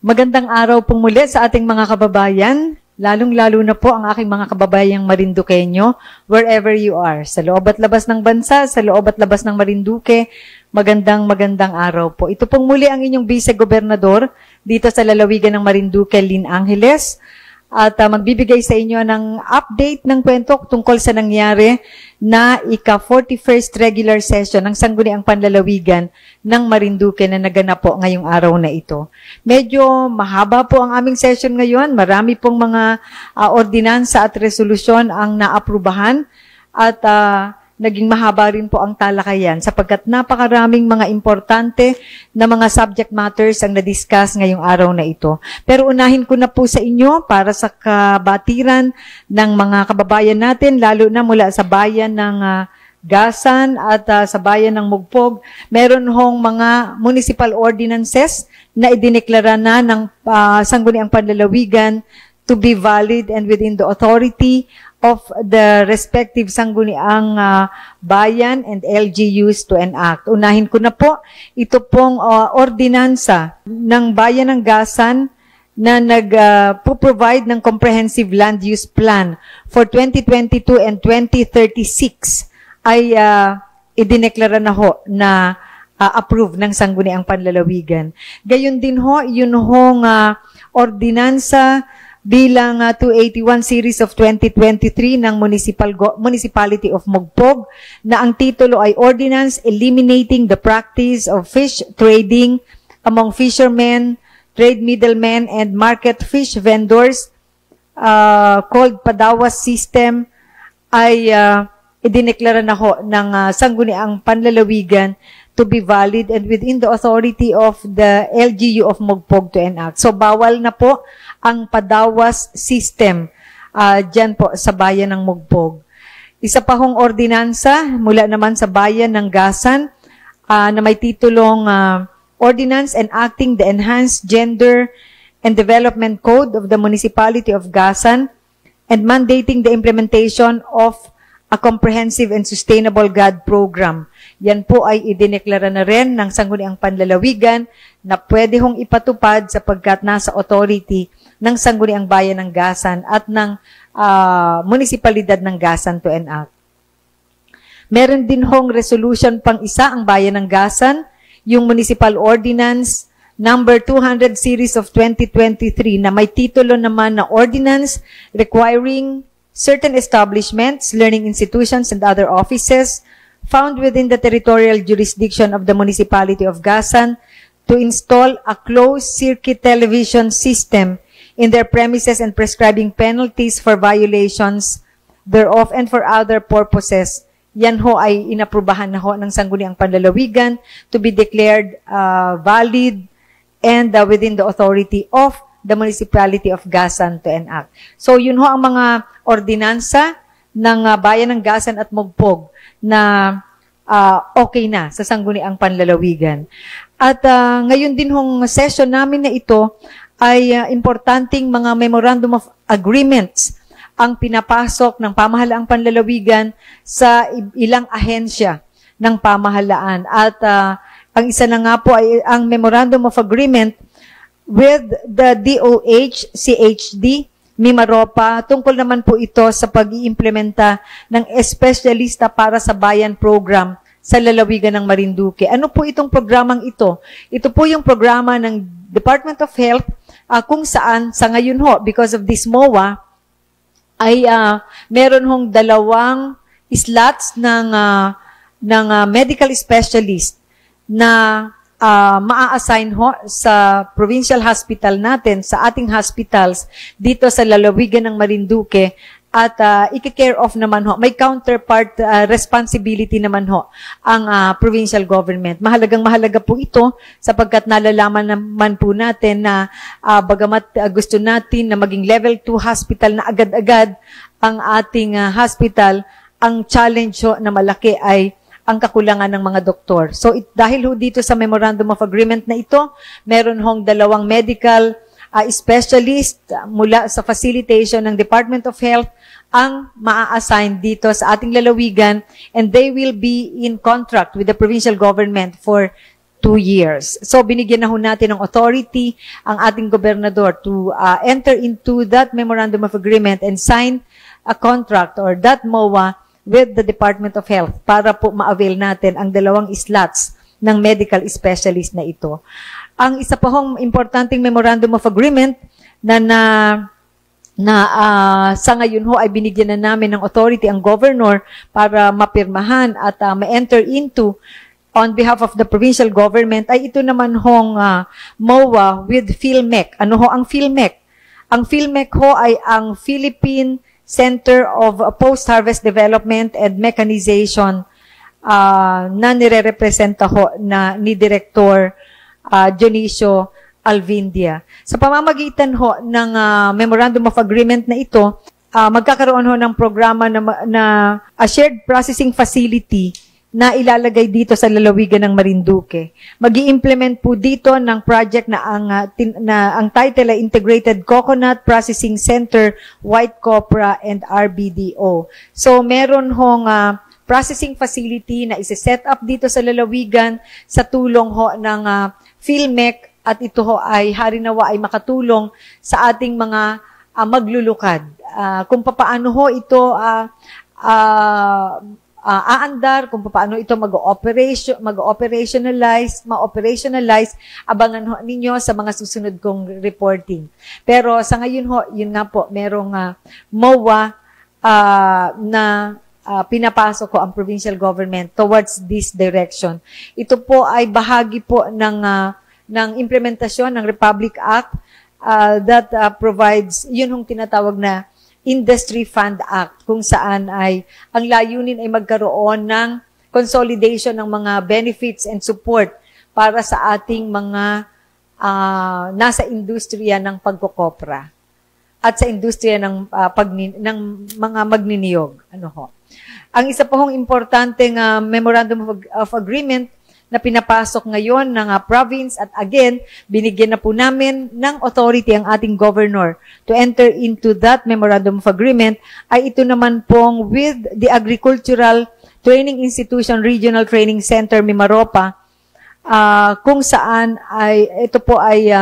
Magandang araw pong muli sa ating mga kababayan, lalong-lalo na po ang aking mga kababayang Marinduqueño, wherever you are, sa loob at labas ng bansa, sa loob at labas ng Marinduque, magandang araw po. Ito pong muli ang inyong Vice-Gobernador dito sa lalawigan ng Marinduque, Lynn Angeles, at magbibigay sa inyo ng update ng kwento tungkol sa nangyari na ika-41st regular session ng Sangguniang Panlalawigan ng Marinduque na naganap po ngayong araw na ito. Medyo mahaba po ang aming session ngayon. Marami pong mga ordinansa at resolusyon ang naaprubahan at naging mahaba rin po ang talakayan sapagkat napakaraming mga importante na mga subject matters ang na-discuss ngayong araw na ito. Pero unahin ko na po sa inyo para sa kabatiran ng mga kababayan natin, lalo na mula sa bayan ng Gasan at sa bayan ng Mugpog, meron hong mga municipal ordinances na idineklara na ng Sangguniang Panlalawigan to be valid and within the authority of the respective sangguniang bayan and LGUs to enact. Unahin ko na po, ito pong ordinansa ng bayan ng Gasan na nag-provide ng comprehensive land use plan for 2022 and 2036 ay idineklara na ho na approve ng Sangguniang Panlalawigan. Gayon din ho, yun hong ordinansa bilang 281 series of 2023 ng Municipality of Mugpog na ang titulo ay Ordinance Eliminating the Practice of Fish Trading Among Fishermen, Trade Middlemen, and Market Fish Vendors called Padawas System ay idineklara na ho ng Sangguniang Panlalawigan to be valid and within the authority of the LGU of Mugpog to enact. So, bawal na po ang Padawas system dyan po sa bayan ng Mugpog. Isa pa hong ordinansa mula naman sa bayan ng Gasan na may titulong Ordinance Enacting the Enhanced Gender and Development Code of the Municipality of Gasan and mandating the implementation of a comprehensive and sustainable GAD program. Yan po ay idineklara na rin ng Sangguniang Panlalawigan na pwede hong ipatupad sapagkat nasa authority ng Sangguniang Bayan ng Gasan at ng munisipalidad ng Gasan to enact. Meron din hong resolution pang isa ang Bayan ng Gasan, yung Municipal Ordinance number 200 series of 2023 na may titulo naman na Ordinance requiring certain establishments, learning institutions, and other offices found within the territorial jurisdiction of the Municipality of Gasan to install a closed-circuit television system in their premises and prescribing penalties for violations thereof and for other purposes. Yan ho ay inaprubahan na ho ng Sangguniang Panlalawigan to be declared valid and within the authority of the Municipality of Gasan to enact. So, yun ho ang mga ordinansa ng bayan ng Gasan at Mugpog na okay na sa Sangguniang Panlalawigan. At ngayon din hong session namin na ito ay importanteng mga memorandum of agreements ang pinapasok ng pamahalaang panlalawigan sa ilang ahensya ng pamahalaan. At ang isa na nga po ay ang memorandum of agreement with the DOH, CHD, Mimaropa, tungkol naman po ito sa pag-iimplementa ng espesyalista para sa bayan program sa lalawigan ng Marinduque. Ano po itong programang ito? Ito po yung programa ng Department of Health kung saan sa ngayon ho, because of this MOA, ay meron hong 2 slots ng medical specialist na maa-assign ho sa provincial hospital natin, sa ating hospitals dito sa lalawigan ng Marinduque at i-care off naman ho. May counterpart responsibility naman ho ang provincial government. Mahalagang-mahalaga po ito sapagkat nalalaman naman po natin na bagamat gusto natin na maging level 2 hospital na agad-agad ang ating hospital, ang challenge ho na malaki ay ang kakulangan ng mga doktor. So, dahil ho dito sa Memorandum of Agreement na ito, meron hong 2 medical specialist mula sa facilitation ng Department of Health ang maa-assign dito sa ating lalawigan, and they will be in contract with the provincial government for 2 years. So, binigyan na ho natin ng authority ang ating gobernador to enter into that Memorandum of Agreement and sign a contract or that MOA with the Department of Health para po ma-avail natin ang 2 slots ng medical specialist na ito. Ang isa pa hong importanteng Memorandum of Agreement sa ngayon ho ay binigyan na namin ng authority ang governor para mapirmahan at ma-enter into on behalf of the provincial government ay ito naman hong MOA with PhilMec. Ano ho ang PhilMec? Ang PhilMec ho ay ang Philippine Center of Post-Harvest Development and Mechanization na nire-representa ho ni Director Dionisio Alvindia. Sa pamamagitan ho ng Memorandum of Agreement na ito, magkakaroon ho ng programa na a shared processing facility na ilalagay dito sa lalawigan ng Marinduque. Mag-i-implement po dito ng project na ang title ay Integrated Coconut Processing Center, White Copra, and RBDO. So, meron hong processing facility na isi-set up dito sa lalawigan sa tulong ho ng PhilMec at ito ho ay harinawa ay makatulong sa ating mga maglulukad. Kung paano ho ito aandar, kung paano ito ma-operationalize, abangan ho ninyo sa mga susunod kong reporting. Pero sa ngayon ho, yun nga po, merong MOA na pinapasok ko ang provincial government towards this direction. Ito po ay bahagi po ng implementasyon ng Republic Act that provides, yun yung tinatawag na Industry Fund Act, kung saan ay ang layunin ay magkaroon ng consolidation ng mga benefits and support para sa ating mga nasa industriya ng pagkokopra at sa industriya ng mga magniniyog. Ano ho? Ang isa pa hong importanteng Memorandum of Agreement na pinapasok ngayon ng province at again, binigyan na po namin ng authority ang ating governor to enter into that Memorandum of Agreement ay ito naman pong with the Agricultural Training Institution Regional Training Center Mimaropa kung saan ay ito po ay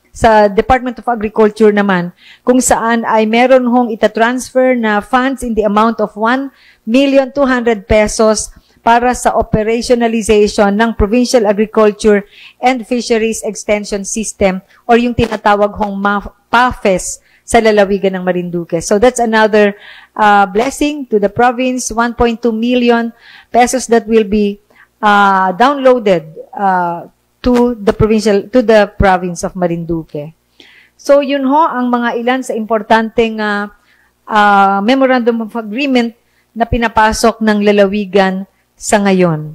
sa Department of Agriculture naman kung saan ay meron hong itatransfer na funds in the amount of 1,200,000 pesos para sa operationalization ng Provincial Agriculture and Fisheries Extension System or yung tinatawag hong PAFES sa lalawigan ng Marinduque. So that's another blessing to the province, 1.2 million pesos that will be downloaded to the province of Marinduque. So yun ho ang mga ilan sa importanteng Memorandum of Agreement na pinapasok ng lalawigan sa ngayon.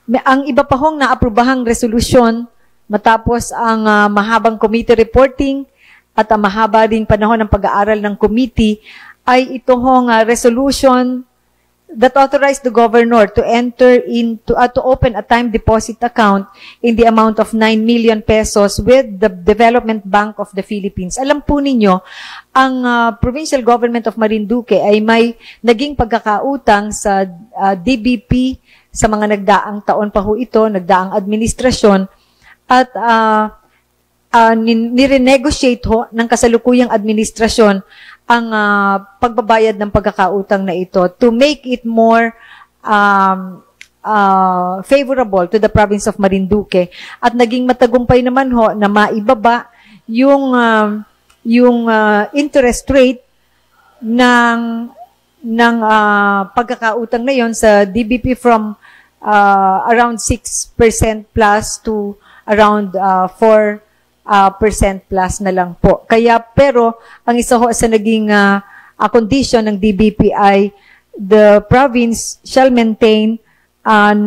Ang iba pa hong naaprobahang resolusyon matapos ang mahabang committee reporting at ang mahaba ring panahon ng pag-aaral ng committee ay ito hong resolution that authorized the governor to enter into to open a time deposit account in the amount of 9 million pesos with the Development Bank of the Philippines. Alam po ninyo, ang provincial government of Marinduque ay may naging pagkakautang sa DBP sa mga nagdaang taon pa ho ito, nagdaang administrasyon at nirenegotiate ho ng kasalukuyang administrasyon ang pagbabayad ng pagkakautang na ito to make it more favorable to the province of Marinduque. At naging matagumpay naman ho na maibaba yung interest rate ng pagkakautang na yon sa DBP from around 6% plus to around 4% plus na lang po. Kaya, pero, ang isa ho sa naging condition ng DBP ay the province shall maintain 9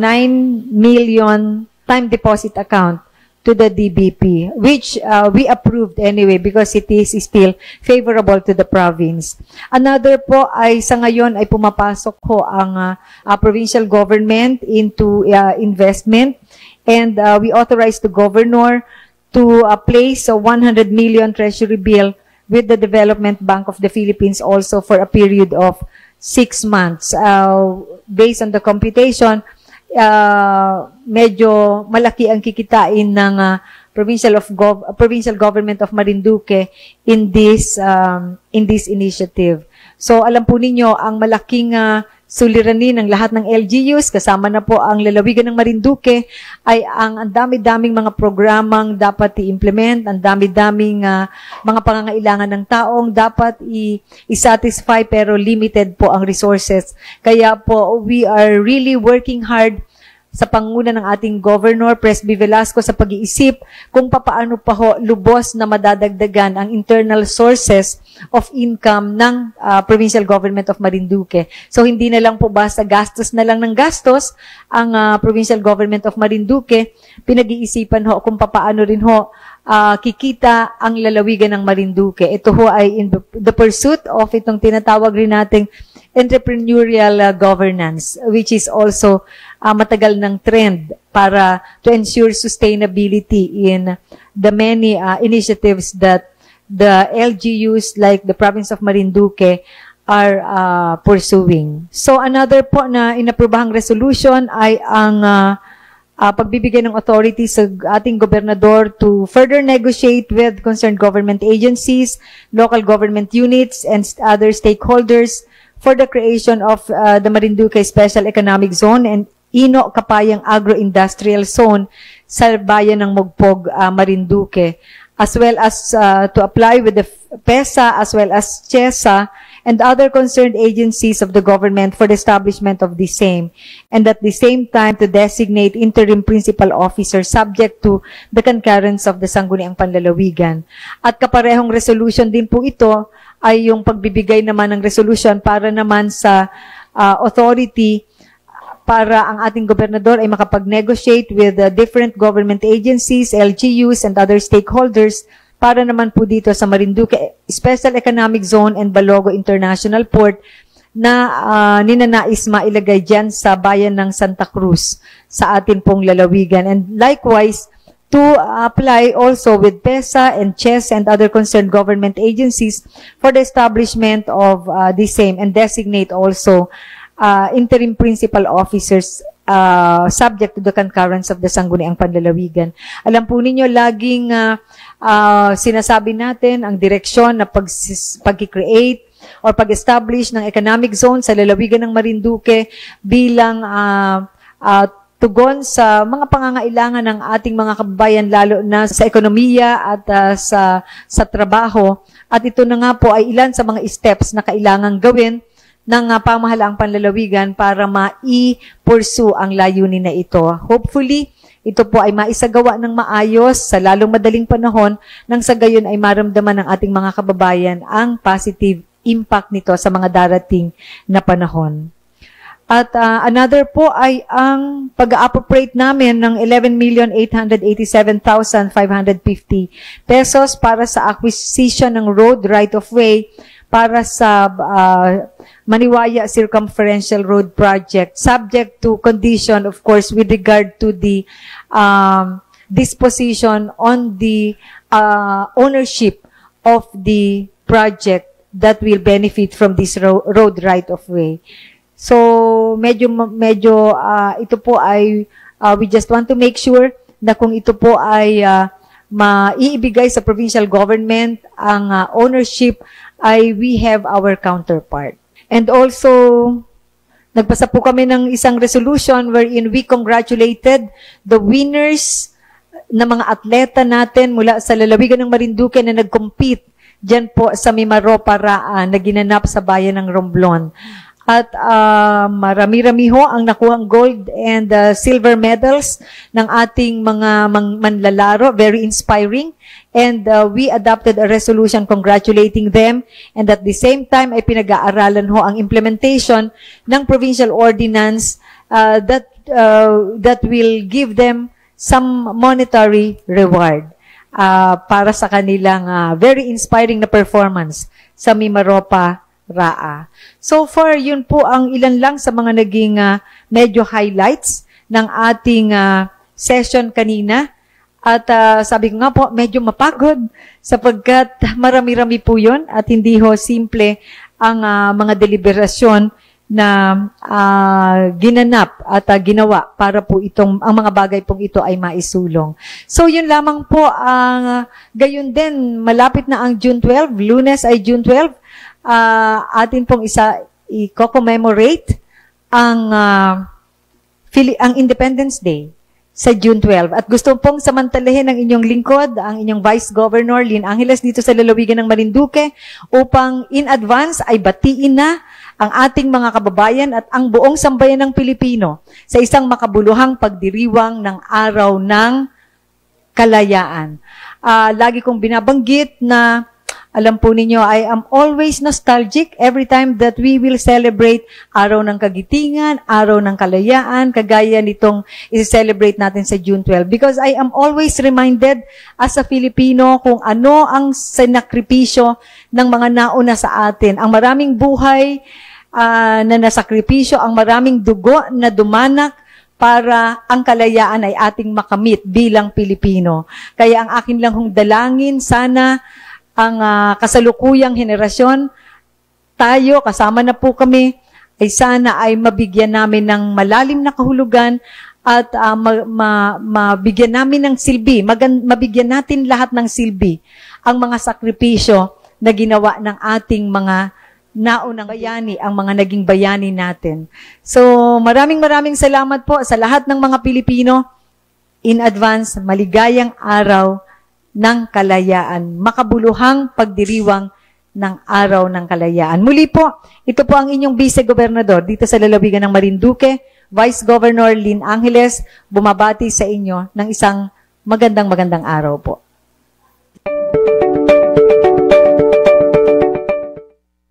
million time deposit account to the DBP, which we approved anyway because it is still favorable to the province. Another po ay sa ngayon ay pumapasok ho ang provincial government into investment and we authorize the governor to place a 100 million treasury bill with the Development Bank of the Philippines also for a period of 6 months. Based on the computation, medyo malaki ang kikitain ng provincial government of Marinduque in this initiative. So alam po ninyo ang malaking suliranin ng lahat ng LGUs, kasama na po ang lalawigan ng Marinduque, ay ang dami-daming mga programang dapat i-implement, ang dami-daming mga pangangailangan ng taong dapat i-satisfy pero limited po ang resources. Kaya po, we are really working hard sa panguna ng ating Governor, Presby Velasco, sa pag-iisip kung papaano pa ho lubos na madadagdagan ang internal sources of income ng Provincial Government of Marinduque. So, hindi na lang po basta gastos na lang ng gastos ang Provincial Government of Marinduque. Pinag-iisipan ho kung papaano rin ho kikita ang lalawigan ng Marinduque. Ito ho ay in the pursuit of itong tinatawag rin nating entrepreneurial governance, which is also matagal ng trend para to ensure sustainability in the many initiatives that the LGUs like the province of Marinduque are pursuing. So another po na inaprobahang resolution ay ang pagbibigay ng authority sa ating gobernador to further negotiate with concerned government agencies, local government units, and other stakeholders for the creation of the Marinduque Special Economic Zone and Ino Kapayang Agro-Industrial Zone sa bayan ng Mogpog, Marinduque, as well as to apply with the PESA as well as CHESA and other concerned agencies of the government for the establishment of the same, and at the same time to designate interim principal officers subject to the concurrence of the Sangguniang Panlalawigan. At kaparehong resolution din po ito ay yung pagbibigay naman ng resolution para naman sa authority para ang ating gobernador ay makapag-negotiate with different government agencies, LGUs, and other stakeholders para naman po dito sa Marinduque Special Economic Zone and Balogo International Port na ninanais mailagay dyan sa bayan ng Santa Cruz sa atin pong lalawigan. And likewise, to apply also with PESA and CHES and other concerned government agencies for the establishment of the same and designate also interim principal officers subject to the concurrence of the Sangguniang Panlalawigan. Alam po ninyo, laging sinasabi natin ang direksyon na pag-create or pag-establish ng economic zone sa lalawigan ng Marinduque bilang tugon sa mga pangangailangan ng ating mga kababayan lalo na sa ekonomiya at sa trabaho. At ito na nga po ay ilan sa mga steps na kailangang gawin ng pamahalaang panlalawigan para mai-pursue ang layunin na ito. Hopefully, ito po ay maisagawa ng maayos sa lalong madaling panahon nang sa gayon ay maramdaman ng ating mga kababayan ang positive impact nito sa mga darating na panahon. At another po ay ang pag-appropriate namin ng 11,887,550 pesos para sa acquisition ng road right-of-way para sa Maniwaya Circumferential Road Project, subject to condition, of course, with regard to the disposition on the ownership of the project that will benefit from this road right-of-way. So, medyo ito po ay, we just want to make sure na kung ito po ay maiibigay sa provincial government, ang ownership ay we have our counterpart. And also, nagpasa po kami ng isang resolution wherein we congratulated the winners na mga atleta natin mula sa lalawigan ng Marinduque na nag-compete dyan po sa Mimaropa Raan na ginanap sa bayan ng Romblon. At marami-rami ho ang nakuhang gold and silver medals ng ating mga manlalaro. Very inspiring. And we adopted a resolution congratulating them. And at the same time, ay pinag-aaralan ho ang implementation ng provincial ordinance that will give them some monetary reward para sa kanilang very inspiring na performance sa Mimaropa Raa. So far, yun po ang ilan lang sa mga naging medyo highlights ng ating session kanina. At sabi ko nga po, medyo mapagod sapagkat marami-rami po yun at hindi ho simple ang mga deliberasyon na ginanap at ginawa para po ang mga bagay pong ito ay maisulong. So yun lamang po, gayon din, malapit na ang June 12, Lunes ay June 12, atin pong i-commemorate ang Independence Day sa June 12. At gusto pong samantalahin ng inyong lingkod, ang inyong Vice Governor Lynn Angeles dito sa lalawigan ng Marinduque upang in advance ay batiin na ang ating mga kababayan at ang buong sambayan ng Pilipino sa isang makabuluhang pagdiriwang ng Araw ng Kalayaan. Lagi kong binabanggit na alam po ninyo, I am always nostalgic every time that we will celebrate Araw ng Kagitingan, Araw ng Kalayaan, kagaya nitong i-celebrate natin sa June 12. Because I am always reminded as a Filipino kung ano ang sinakripisyo ng mga nauna sa atin. Ang maraming buhay na nasakripisyo, ang maraming dugo na dumanak para ang kalayaan ay ating makamit bilang Pilipino. Kaya ang akin lang hong dalangin, sana ang kasalukuyang henerasyon, tayo, kasama na po kami, ay sana ay mabigyan namin ng malalim na kahulugan at mabigyan namin ng silbi, mabigyan natin lahat ng silbi ang mga sakripisyo na ginawa ng ating mga naunang bayani, ang mga naging bayani natin. So, maraming salamat po sa lahat ng mga Pilipino. In advance, maligayang araw ng kalayaan, makabuluhang pagdiriwang ng Araw ng Kalayaan. Muli po, ito po ang inyong Vice-Gobernador dito sa lalawigan ng Marinduque, Vice Governor Lynn Angeles, bumabati sa inyo ng isang magandang araw po.